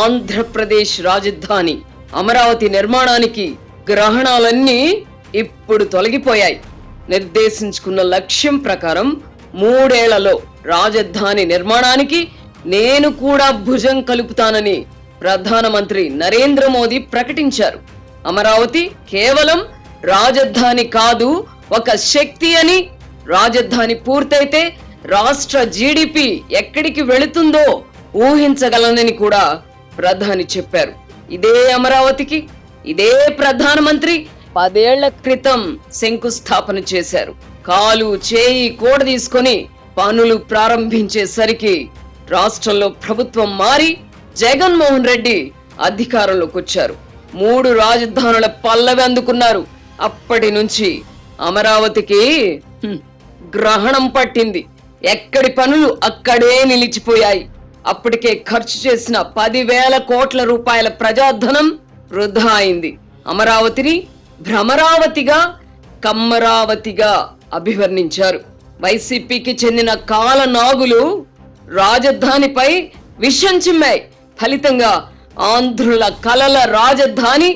ఆంధ్రప్రదేశ్ రాజధాని అమరావతి నిర్మాణానికి గ్రహణాలన్నీ ఇప్పుడు తొలగిపోయాయి. నిర్దేశించుకున్న లక్ష్యం ప్రకారం 3 ఏళ్లలో రాజధాని నిర్మాణానికి నేను కూడా భుజం కలుపుతానని ప్రధానమంత్రి నరేంద్ర మోదీ ప్రకటించారు. అమరావతి కేవలం రాజధాని కాదు, ఒక శక్తి అని, రాజధాని పూర్తయితే రాష్ట్ర జీడిపి ఎక్కడికి వెళుతుందో ఊహించగలనని కూడా ప్రధాని చెప్పారు. ఇదే అమరావతికి ఇదే ప్రధానమంత్రి 10 ఏళ్ల క్రితం శంకుస్థాపన చేశారు. కాలు చేయి కూడ తీసుకొని పనులు ప్రారంభించేసరికి రాష్ట్రంలో ప్రభుత్వం మారి జగన్మోహన్ రెడ్డి అధికారంలోకి వచ్చారు. 3 రాజధానుల పల్లవి అందుకున్నారు. అప్పటి నుంచి అమరావతికి గ్రహణం పట్టింది. ఎక్కడి పనులు అక్కడే నిలిచిపోయాయి. అప్పటికే ఖర్చు చేసిన 10,000 కోట్ల రూపాయల ప్రజాధనం వృధా అయింది. అమరావతిని భ్రమరావతిగా, కమ్మరావతిగా అభివర్ణించారు. వైసీపీకి చెందిన కాలనాగులు రాజధానిపై విషం చిమ్మాయి. ఫలితంగా ఆంధ్రుల కలల రాజధాని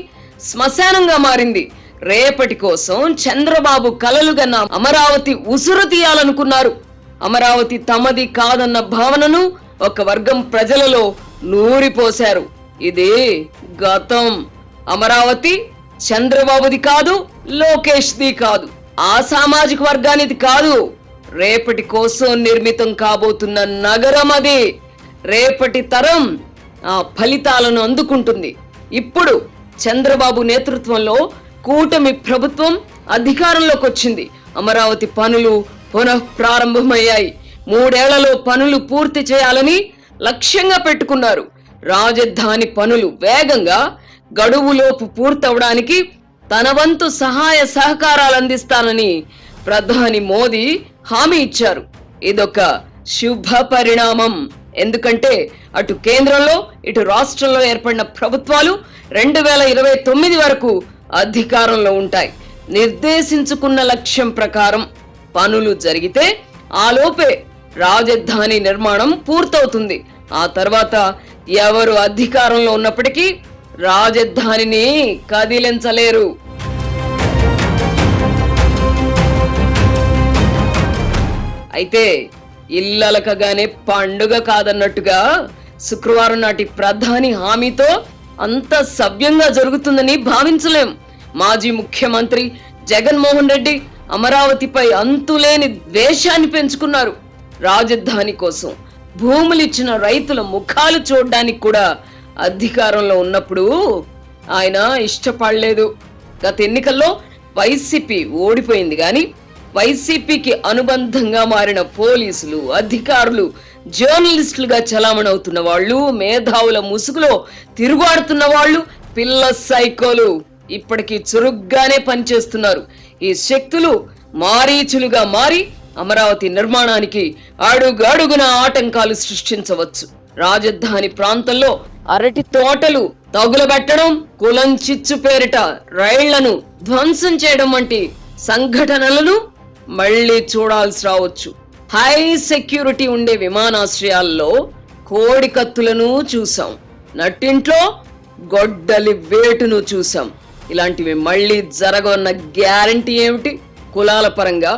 శ్మశానంగా మారింది. రేపటి కోసం చంద్రబాబు కలలుగన్న అమరావతి ఉసురు తీయాలనుకున్నారు. అమరావతి తమది కాదన్న భావనను ఒక వర్గం ప్రజలలో నూరిపోశారు. ఇది గతం. అమరావతి చంద్రబాబుది కాదు, లోకేష్ది కాదు, ఆ సామాజిక వర్గానిది కాదు. రేపటి కోసం నిర్మితం కాబోతున్న నగరం అది. రేపటి తరం ఆ ఫలితాలను అందుకుంటుంది. ఇప్పుడు చంద్రబాబు నేతృత్వంలో కూటమి ప్రభుత్వం అధికారంలోకి వచ్చింది. అమరావతి పనులు పునః ప్రారంభమయ్యాయి. 3 ఏళ్లలో పనులు పూర్తి చేయాలని లక్ష్యంగా పెట్టుకున్నారు. రాజధాని పనులు వేగంగా గడువులోపు పూర్తవడానికి తన వంతు సహాయ సహకారాలు అందిస్తానని ప్రధాని మోదీ హామీ ఇచ్చారు. ఇదొక శుభ పరిణామం. ఎందుకంటే అటు కేంద్రంలో ఇటు రాష్ట్రంలో ఏర్పడిన ప్రభుత్వాలు 2029 వరకు అధికారంలో ఉంటాయి. నిర్దేశించుకున్న లక్ష్యం ప్రకారం పనులు జరిగితే ఆలోపే రాజధాని నిర్మాణం పూర్తవుతుంది. ఆ తర్వాత ఎవరు అధికారంలో ఉన్నప్పటికీ రాజధానిని కదిలించలేరు. అయితే ఇల్లలకగానే పండుగ కాదన్నట్టుగా శుక్రవారం నాటి ప్రధాని హామీతో అంత సవ్యంగా జరుగుతుందని భావించలేం. మాజీ ముఖ్యమంత్రి జగన్మోహన్ రెడ్డి అమరావతిపై అంతులేని ద్వేషాన్ని పెంచుకున్నారు. రాజధాని కోసం భూములిచ్చిన రైతుల ముఖాలు చూడడానికి కూడా అధికారంలో ఉన్నప్పుడు ఆయన ఇష్టపడలేదు. గత ఎన్నికల్లో వైసీపీ ఓడిపోయింది, కానీ వైసీపీకి అనుబంధంగా మారిన పోలీసులు, అధికారులు, జర్నలిస్టులుగా చలామణవుతున్న వాళ్ళు, మేధావుల ముసుగులో తిరుగాడుతున్న వాళ్ళు, పిల్ల సైకోలు ఇప్పటికీ చురుగ్గానే పనిచేస్తున్నారు. ఈ శక్తులు మారీచులుగా మారి అమరావతి నిర్మాణానికి అడుగడుగున ఆటంకాలు సృష్టించవచ్చు. రాజధాని ప్రాంతంలో అరటి తోటలు తగులబెట్టడం, కులం చిచ్చు పేరిట రైళ్లను ధ్వంసం చేయడం వంటి సంఘటనలను మళ్లీ చూడాల్సి రావచ్చు. హై సెక్యూరిటీ ఉండే విమానాశ్రయాల్లో కోడి కత్తులను చూసాం, నట్టింట్లో గొడ్డలి వేటును చూసాం. ఇలాంటివి మళ్లీ జరగవన్న గ్యారంటీ ఏమిటి? కులాల పరంగా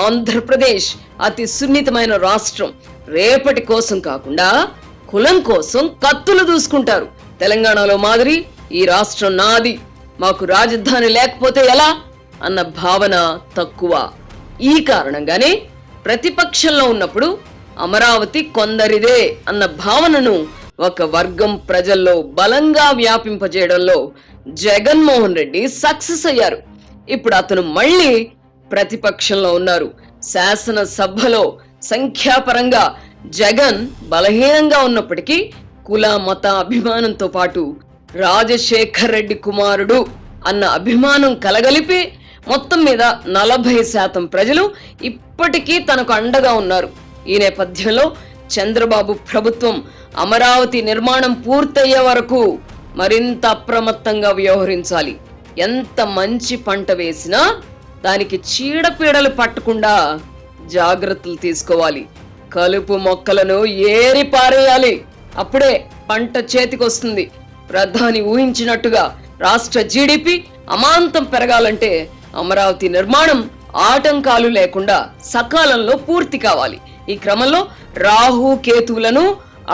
ఆంధ్రప్రదేశ్ అతి సున్నితమైన రాష్ట్రం. రేపటి కోసం కాకుండా కులం కోసం కత్తులు దూసుకుంటారు. తెలంగాణలో మాదిరి ఈ రాష్ట్రం నాది, మాకు రాజధాని లేకపోతే ఎలా అన్న భావన తక్కువ. ఈ కారణంగానే ప్రతిపక్షంలో ఉన్నప్పుడు అమరావతి కొందరిదే అన్న భావనను ఒక వర్గం ప్రజల్లో బలంగా వ్యాపింపజేయడంలో జగన్మోహన్ రెడ్డి సక్సెస్ అయ్యారు. ఇప్పుడు అతను మళ్ళీ ప్రతిపక్షంలో ఉన్నారు. శాసనసభలో సంఖ్యాపరంగా జగన్ బలహీనంగా ఉన్నప్పటికీ కుల మత అభిమానంతో పాటు రాజశేఖర్ రెడ్డి కుమారుడు అన్న అభిమానం కలగలిపి మొత్తం మీద 40% ప్రజలు ఇప్పటికీ తనకు అండగా ఉన్నారు. ఈ నేపథ్యంలో చంద్రబాబు ప్రభుత్వం అమరావతి నిర్మాణం పూర్తయ్యే వరకు మరింత అప్రమత్తంగా వ్యవహరించాలి. ఎంత మంచి పంట వేసినా దానికి చీడపీడలు పట్టకుండా జాగ్రత్తలు తీసుకోవాలి. కలుపు మొక్కలను ఏరి పారేయాలి. అప్పుడే పంట చేతికొస్తుంది. ప్రధాని ఊహించినట్టుగా రాష్ట్ర జీడిపి అమాంతం పెరగాలంటే అమరావతి నిర్మాణం ఆటంకాలు లేకుండా సకాలంలో పూర్తి కావాలి. ఈ క్రమంలో రాహు కేతువులను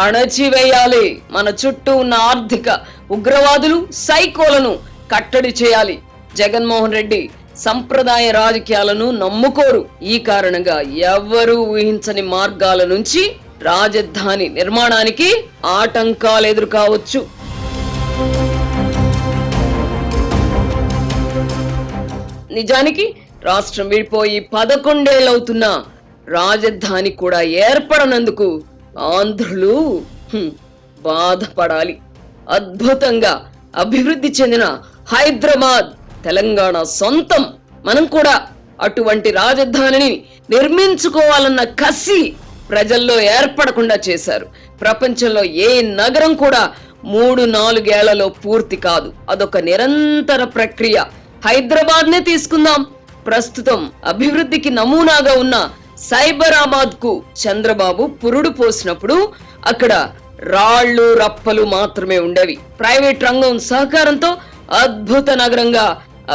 అణచివేయాలి. మన చుట్టూ ఉన్న ఆర్థిక ఉగ్రవాదులు, సైకోలను కట్టడి చేయాలి. జగన్మోహన్ రెడ్డి సంప్రదాయ రాజకీయాలను నమ్ముకోరు. ఈ కారణంగా ఎవ్వరూ ఊహించని మార్గాల నుంచి రాజధాని నిర్మాణానికి ఆటంకాలు ఎదురుకావచ్చు. నిజానికి రాష్ట్రం విడిపోయి 11 ఏళ్లవుతున్న రాజధాని కూడా ఏర్పడనందుకు ఆంధ్రులు బాధపడాలి. అద్భుతంగా అభివృద్ధి చెందిన హైదరాబాద్ తెలంగాణ సొంతం. మనం కూడా అటువంటి రాజధానిని నిర్మించుకోవాలన్న కసి ప్రజల్లో ఏర్పడకుండా చేశారు. ప్రపంచంలో ఏ నగరం కూడా 3-4 ఏళ్లలో పూర్తి కాదు. అదొక నిరంతర ప్రక్రియ. హైదరాబాద్ నే తీసుకుందాం. ప్రస్తుతం అభివృద్ధికి నమూనాగా ఉన్న సైబరాబాద్ కు చంద్రబాబు పురుడు పోసినప్పుడు అక్కడ రాళ్లు రప్పలు మాత్రమే ఉండేవి. ప్రైవేట్ రంగం సహకారంతో అద్భుత నగరంగా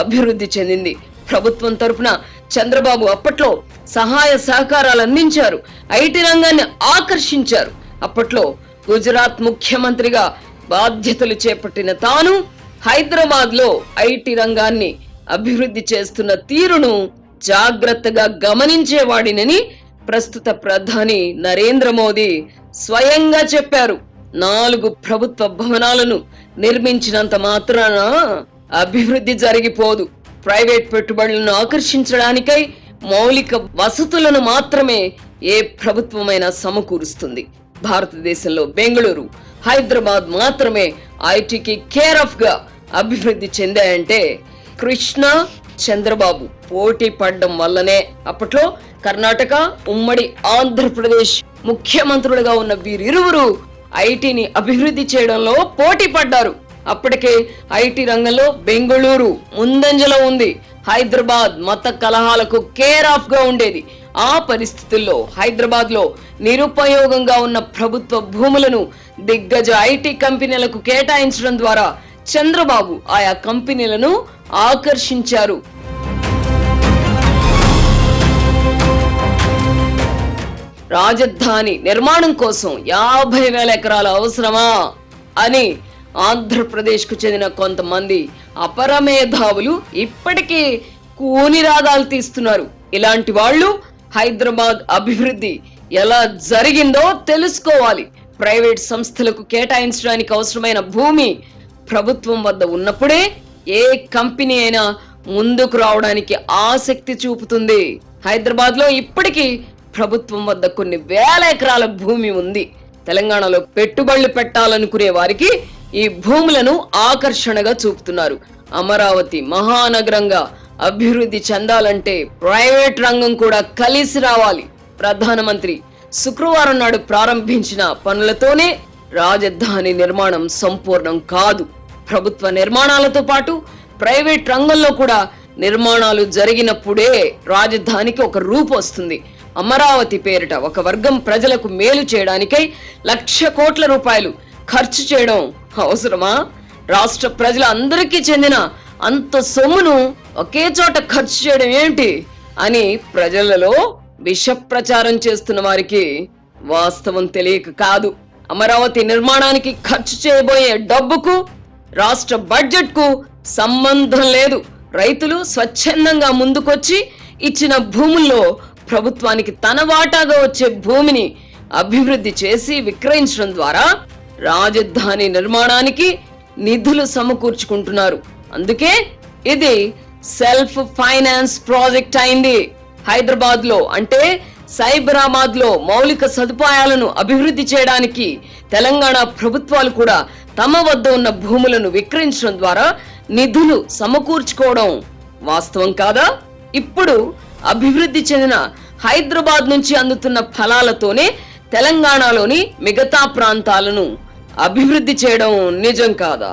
అభివృద్ధి చెందింది. ప్రభుత్వం తరపున చంద్రబాబు అప్పట్లో సహాయ సహకారాలు అందించారు. ఐటీ రంగాన్ని ఆకర్షించారు. అప్పట్లో గుజరాత్ ముఖ్యమంత్రిగా బాధ్యతలు చేపట్టిన తాను హైదరాబాద్ లో ఐటీ రంగాన్ని అభివృద్ధి చేస్తున్న తీరును జాగ్రత్తగా గమనించేవాడినని ప్రస్తుత ప్రధాని నరేంద్ర మోదీ స్వయంగా చెప్పారు. 4 ప్రభుత్వ భవనాలను నిర్మించినంత మాత్రాన అభివృద్ధి జరిగిపోదు. ప్రైవేట్ పెట్టుబడులను ఆకర్షించడానికై మౌలిక వసతులను మాత్రమే ఏ ప్రభుత్వమైనా సమకూరుస్తుంది. భారతదేశంలో బెంగళూరు, హైదరాబాద్ మాత్రమే ఐటీకి కేర్ ఆఫ్ గా అభివృద్ధి చెందాయంటే కృష్ణ, చంద్రబాబు పోటీ పడ్డం వల్లనే. అప్పట్లో కర్ణాటక, ఉమ్మడి ఆంధ్రప్రదేశ్ ముఖ్యమంత్రులుగా ఉన్న వీరిరువురు ఐటీని అభివృద్ధి చేయడంలో పోటీ పడ్డారు. అప్పటికే ఐటీ రంగంలో బెంగళూరు ముందంజలో ఉంది. హైదరాబాద్ మత కలహాలకు కేర్ ఆఫ్ గా ఉండేది. ఆ పరిస్థితుల్లో హైదరాబాద్ లో నిరుపయోగంగా ఉన్న ప్రభుత్వ భూములను దిగ్గజ ఐటీ కంపెనీలకు కేటాయించడం ద్వారా చంద్రబాబు ఆయా కంపెనీలను ఆకర్షించారు. రాజధాని నిర్మాణం కోసం 50,000 ఎకరాల అవసరమా అని ఆంధ్రప్రదేశ్ కు చెందిన కొంతమంది అపరమేధావులు ఇప్పటికీ కూనిరాగాలు తీస్తున్నారు. ఇలాంటి వాళ్ళు హైదరాబాద్ అభివృద్ధి ఎలా జరిగిందో తెలుసుకోవాలి. ప్రైవేట్ సంస్థలకు కేటాయించడానికి అవసరమైన భూమి ప్రభుత్వం వద్ద ఉన్నప్పుడే ఏ కంపెనీ అయినా ముందుకు రావడానికి ఆసక్తి చూపుతుంది. హైదరాబాద్ లో ఇప్పటికీ ప్రభుత్వం వద్ద కొన్ని వేల ఎకరాల భూమి ఉంది. తెలంగాణలో పెట్టుబడులు పెట్టాలనుకునే వారికి ఈ భూములను ఆకర్షణగా చూపుతున్నారు. అమరావతి మహానగరంగా అభివృద్ధి చెందాలంటే ప్రైవేట్ రంగం కూడా కలిసి రావాలి. ప్రధానమంత్రి శుక్రవారం నాడు ప్రారంభించిన పనులతోనే రాజధాని నిర్మాణం సంపూర్ణం కాదు. ప్రభుత్వ నిర్మాణాలతో పాటు ప్రైవేట్ రంగంలో కూడా నిర్మాణాలు జరిగినప్పుడే రాజధానికి ఒక రూపు వస్తుంది. అమరావతి పేరిట ఒక వర్గం ప్రజలకు మేలు చేయడానికై 1,00,000 కోట్ల రూపాయలు ఖర్చు చేయడం అవసరమా? రాష్ట్ర ప్రజలందరికీ చెందిన అంత సొమ్మును ఒకే చోట ఖర్చు చేయడం ఏంటి అని ప్రజలలో విష ప్రచారం చేస్తున్న వారికి వాస్తవం తెలియక కాదు. అమరావతి నిర్మాణానికి ఖర్చు చేయబోయే డబ్బుకు రాష్ట్ర బడ్జెట్ కు సంబంధం లేదు. రైతులు స్వచ్ఛందంగా ముందుకొచ్చి ఇచ్చిన భూముల్లో ప్రభుత్వానికి తన వాటాగా వచ్చే భూమిని అభివృద్ధి చేసి విక్రయించడం ద్వారా రాజధాని నిర్మాణానికి నిధులు సమకూర్చుకుంటున్నారు. అందుకే ఇది సెల్ఫ్ ఫైనాన్స్ ప్రాజెక్ట్ అయింది. హైదరాబాద్ లో అంటే సైబరాబాద్ లో మౌలిక సదుపాయాలను అభివృద్ధి చేయడానికి తెలంగాణ ప్రభుత్వాలు కూడా తమ వద్ద ఉన్న భూములను విక్రయించడం ద్వారా నిధులు సమకూర్చుకోవడం వాస్తవం కాదా? ఇప్పుడు అభివృద్ధి చెందిన హైదరాబాద్ నుంచి అందుతున్న ఫలాలతోనే తెలంగాణలోని మిగతా ప్రాంతాలను అభివృద్ధి చేయడం నిజం కాదా?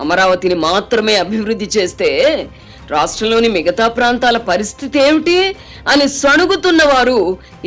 అమరావతిని మాత్రమే అభివృద్ధి చేస్తే రాష్ట్రంలోని మిగతా ప్రాంతాల పరిస్థితి ఏమిటి అని సణుగుతున్న వారు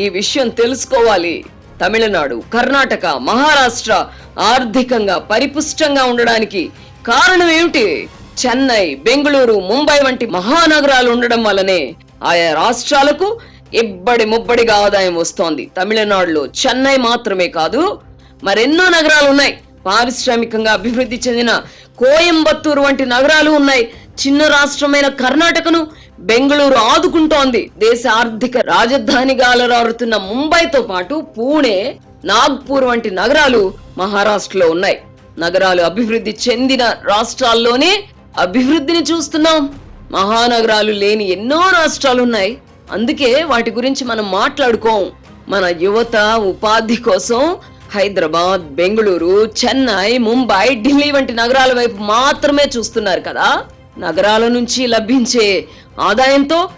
ఈ విషయం తెలుసుకోవాలి. తమిళనాడు, కర్ణాటక, మహారాష్ట్ర, ఆర్థికంగా పరిపుష్టంగా ఉండడానికి కారణం ఏమిటి? చెన్నై, బెంగళూరు, ముంబై వంటి మహానగరాలు ఉండడం వల్లనే ఆయా రాష్ట్రాలకు ఇబ్బడి ముబ్బడిగా ఆదాయం వస్తోంది. తమిళనాడులో చెన్నై మాత్రమే కాదు, మరెన్నో నగరాలు ఉన్నాయి. పారిశ్రామికంగా అభివృద్ధి చెందిన కోయంబత్తూరు వంటి నగరాలు ఉన్నాయి. చిన్న రాష్ట్రమైన కర్ణాటకను బెంగళూరు ఆదుకుంటోంది. దేశ ఆర్థిక రాజధానిగా అలరారుతున్న ముంబైతో పాటు పూణే, నాగ్పూర్ వంటి నగరాలు మహారాష్ట్రలో ఉన్నాయి. నగరాలు అభివృద్ధి చెందిన రాష్ట్రాల్లోనే అభివృద్ధిని చూస్తున్నాం. మహానగరాలు లేని ఎన్నో రాష్ట్రాలు ఉన్నాయి. అందుకే వాటి గురించి మనం మాట్లాడుకోం. మన యువత ఉపాధి కోసం హైదరాబాద్, బెంగళూరు, చెన్నై, ముంబై, ఢిల్లీ వంటి నగరాల వైపు మాత్రమే చూస్తున్నారు కదా. నగరాల నుంచి లభించే ఆదాయంతో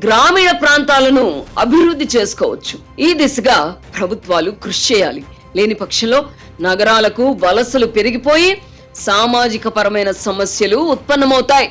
గ్రామీణ ప్రాంతాలను అభివృద్ధి చేసుకోవచ్చు. ఈ దిశగా ప్రభుత్వాలు కృషి చేయాలి. లేని పక్షంలో నగరాలకు వలసలు పెరిగిపోయి సామాజిక పరమైన సమస్యలు ఉత్పన్నమవుతాయి.